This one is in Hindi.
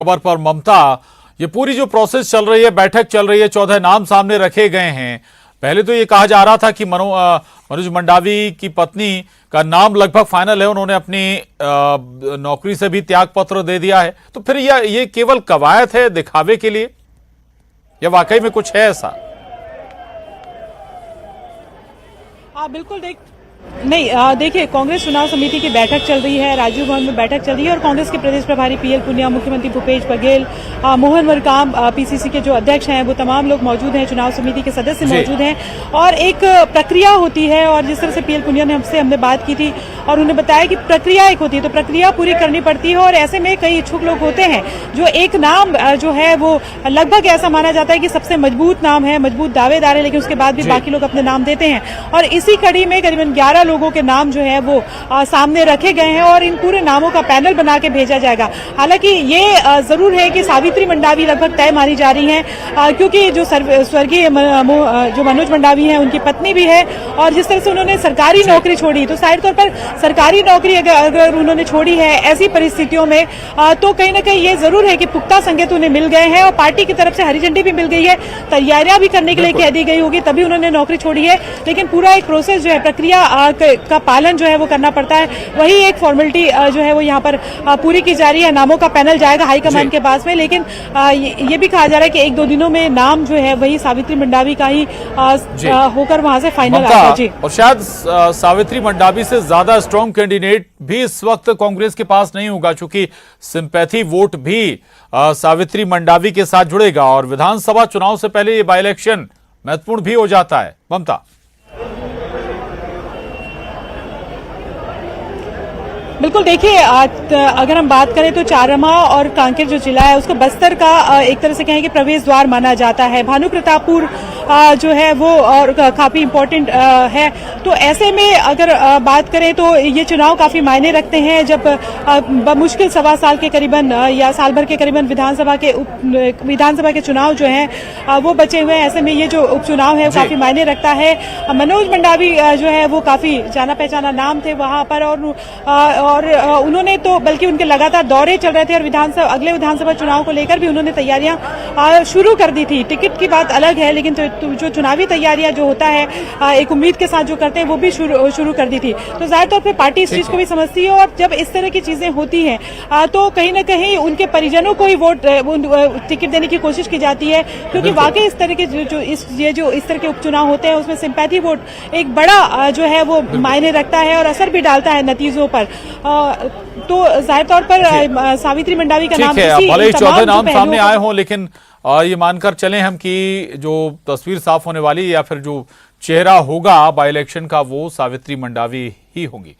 खबर पर ममता, ये पूरी जो प्रोसेस चल रही है, बैठक चल रही है, 14 नाम सामने रखे गए हैं। पहले तो ये कहा जा रहा था कि मनोज मंडावी की पत्नी का नाम लगभग फाइनल है, उन्होंने अपनी नौकरी से भी त्याग पत्र दे दिया है। तो फिर ये केवल कवायद है दिखावे के लिए या वाकई में कुछ है ऐसा? बिल्कुल नहीं, देखिए, कांग्रेस चुनाव समिति की बैठक चल रही है, राजीव भवन में बैठक चल रही है और कांग्रेस के प्रदेश प्रभारी पीएल पुनिया, मुख्यमंत्री भूपेश बघेल, मोहन मरकाम पीसीसी के जो अध्यक्ष हैं वो तमाम लोग मौजूद हैं, चुनाव समिति के सदस्य मौजूद हैं और एक प्रक्रिया होती है। और जिस तरह से पीएल पुनिया ने हमने बात की थी और उन्होंने बताया कि प्रक्रिया एक होती है, तो प्रक्रिया पूरी करनी पड़ती है और ऐसे में कई इच्छुक लोग होते हैं जो एक नाम जो है वो लगभग ऐसा माना जाता है कि सबसे मजबूत नाम है, मजबूत दावेदार है, लेकिन उसके बाद भी बाकी लोग अपने नाम देते हैं और इसी कड़ी में करीबन 11 लोगों के नाम जो है वो सामने रखे गए हैं और इन पूरे नामों का पैनल बना के भेजा जाएगा। हालांकि ये जरूर है कि सावित्री मंडावी लगभग तय मानी जा रही हैं, क्योंकि जो स्वर्गीय जो मनोज मंडावी हैं उनकी पत्नी भी है और जिस तरह से उन्होंने सरकारी नौकरी छोड़ी, तो जाहिर तौर पर सरकारी नौकरी अगर उन्होंने छोड़ी है ऐसी परिस्थितियों में तो कहीं ना कहीं ये जरूर है कि पुख्ता संकेत उन्हें मिल गए हैं और पार्टी की तरफ से हरी झंडी भी मिल गई है, तैयारियां भी करने के लिए कह दी गई होगी, तभी उन्होंने नौकरी छोड़ी है। लेकिन पूरा एक प्रोसेस जो है, प्रक्रिया का पालन जो है वो करना पड़ता है, वही एक फॉर्मेलिटी जो है वो यहाँ पर पूरी की जा रही है। नामों का पैनल जाएगा हाईकमान के पास में, लेकिन ये भी कहा जा रहा है कि 1-2 दिनों में नाम जो है वही सावित्री मंडावी का ही होकर वहां से फाइनल आएगा। जी, और शायद सावित्री मंडावी से ज्यादा स्ट्रॉन्ग कैंडिडेट भी इस वक्त कांग्रेस के पास नहीं होगा, क्योंकि सिंपैथी वोट भी सावित्री मंडावी के साथ जुड़ेगा और विधानसभा चुनाव से पहले ये बाई इलेक्शन महत्वपूर्ण भी हो जाता है। ममता, बिल्कुल, देखिए, अगर हम बात करें तो चाररमा और कांकेर जो जिला है उसको बस्तर का एक तरह से कहें कि प्रवेश द्वार माना जाता है। भानु प्रतापपुर जो है वो और काफी इम्पोर्टेंट है। तो ऐसे में अगर बात करें तो ये चुनाव काफी मायने रखते हैं, जब मुश्किल 1.25 साल के करीबन या साल भर के करीबन विधानसभा के चुनाव जो हैं वो बचे हुए हैं। ऐसे में ये जो उपचुनाव है वो काफी मायने रखता है। मनोज मंडावी जो है वो काफी जाना पहचाना नाम थे वहां पर और उन्होंने तो बल्कि उनके लगातार दौरे चल रहे थे और अगले विधानसभा चुनाव को लेकर भी उन्होंने तैयारियां शुरू कर दी थी। टिकट की बात अलग है, लेकिन जो चुनावी तैयारियां जो होता है एक उम्मीद के साथ जो करते हैं वो भी शुरू कर दी थी। तो जाहिर तौर पर पार्टी इस चीज को भी समझती है और जब इस तरह की चीजें होती हैं तो कहीं ना कहीं उनके परिजनों को ही टिकट देने की कोशिश की जाती है, क्योंकि वाकई इस तरह के इस तरह के उपचुनाव होते हैं उसमें सिंपैथी वोट एक बड़ा जो है वो मायने रखता है और असर भी डालता है नतीजों पर। तो जाहिर तौर पर सावित्री मंडावी का नाम भले ही 14 नाम सामने आए हों, लेकिन ये मानकर चलें हम कि जो तस्वीर साफ होने वाली या फिर जो चेहरा होगा बाई इलेक्शन का वो सावित्री मंडावी ही होंगी।